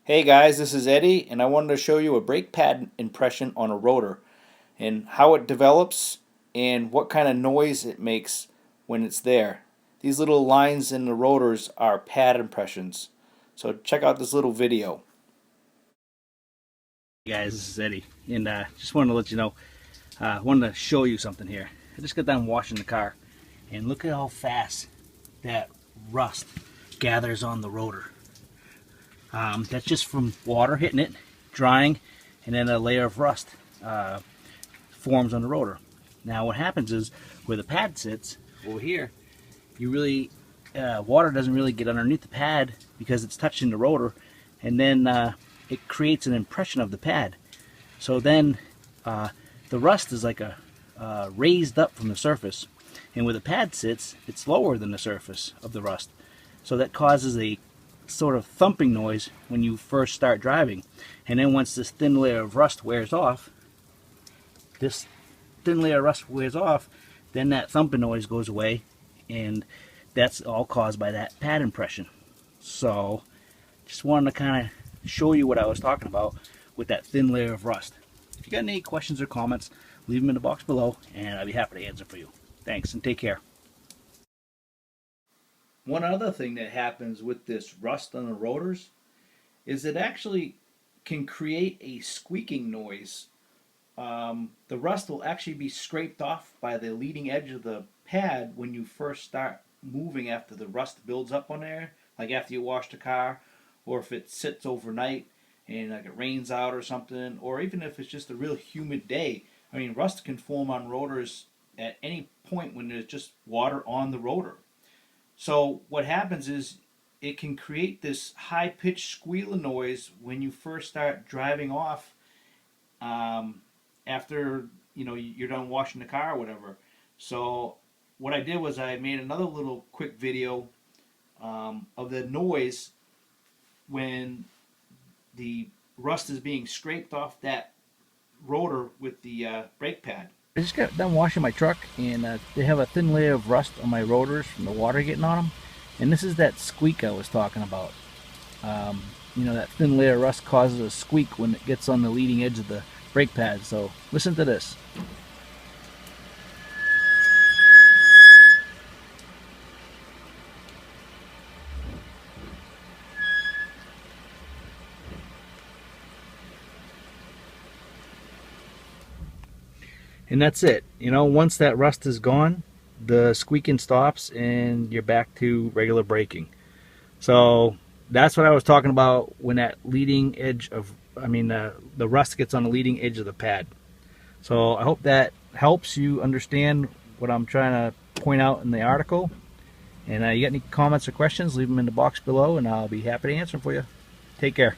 Hey guys, this is Eddie, and I wanted to show you a brake pad impression on a rotor and how it develops and what kind of noise it makes when it's there. These little lines in the rotors are pad impressions. So check out this little video. Hey guys, this is Eddie, and just wanted to let you know, wanted to show you something here. I just got done washing the car, and look at how fast that rust gathers on the rotor. That's just from water hitting it, drying, and then a layer of rust forms on the rotor. Now what happens is, where the pad sits, over here, you really, water doesn't really get underneath the pad because it's touching the rotor, and then it creates an impression of the pad. So then the rust is like raised up from the surface, and where the pad sits, it's lower than the surface of the rust. So that causes a sort of thumping noise when you first start driving. And then once this thin layer of rust wears off, then that thumping noise goes away, and that's all caused by that pad impression. So just wanted to kind of show you what I was talking about with that thin layer of rust. If you got any questions or comments, leave them in the box below, and I'll be happy to answer for you. Thanks, and take care. One other thing that happens with this rust on the rotors is it actually can create a squeaking noise. The rust will actually be scraped off by the leading edge of the pad when you first start moving after the rust builds up on there, like after you wash the car, or if it sits overnight and like it rains out or something, or even if it's just a real humid day. I mean, rust can form on rotors at any point when there's just water on the rotor. So what happens is it can create this high-pitched squealing noise when you first start driving off, after you're done washing the car or whatever. So what I did was I made another little quick video of the noise when the rust is being scraped off that rotor with the brake pad. I just got done washing my truck, and they have a thin layer of rust on my rotors from the water getting on them. And this is that squeak I was talking about. That thin layer of rust causes a squeak when it gets on the leading edge of the brake pad. So listen to this. And that's it. Once that rust is gone, the squeaking stops and you're back to regular braking. So that's what I was talking about when that leading edge of, the rust gets on the leading edge of the pad. So I hope that helps you understand what I'm trying to point out in the article. And you got any comments or questions, leave them in the box below, and I'll be happy to answer them for you. Take care.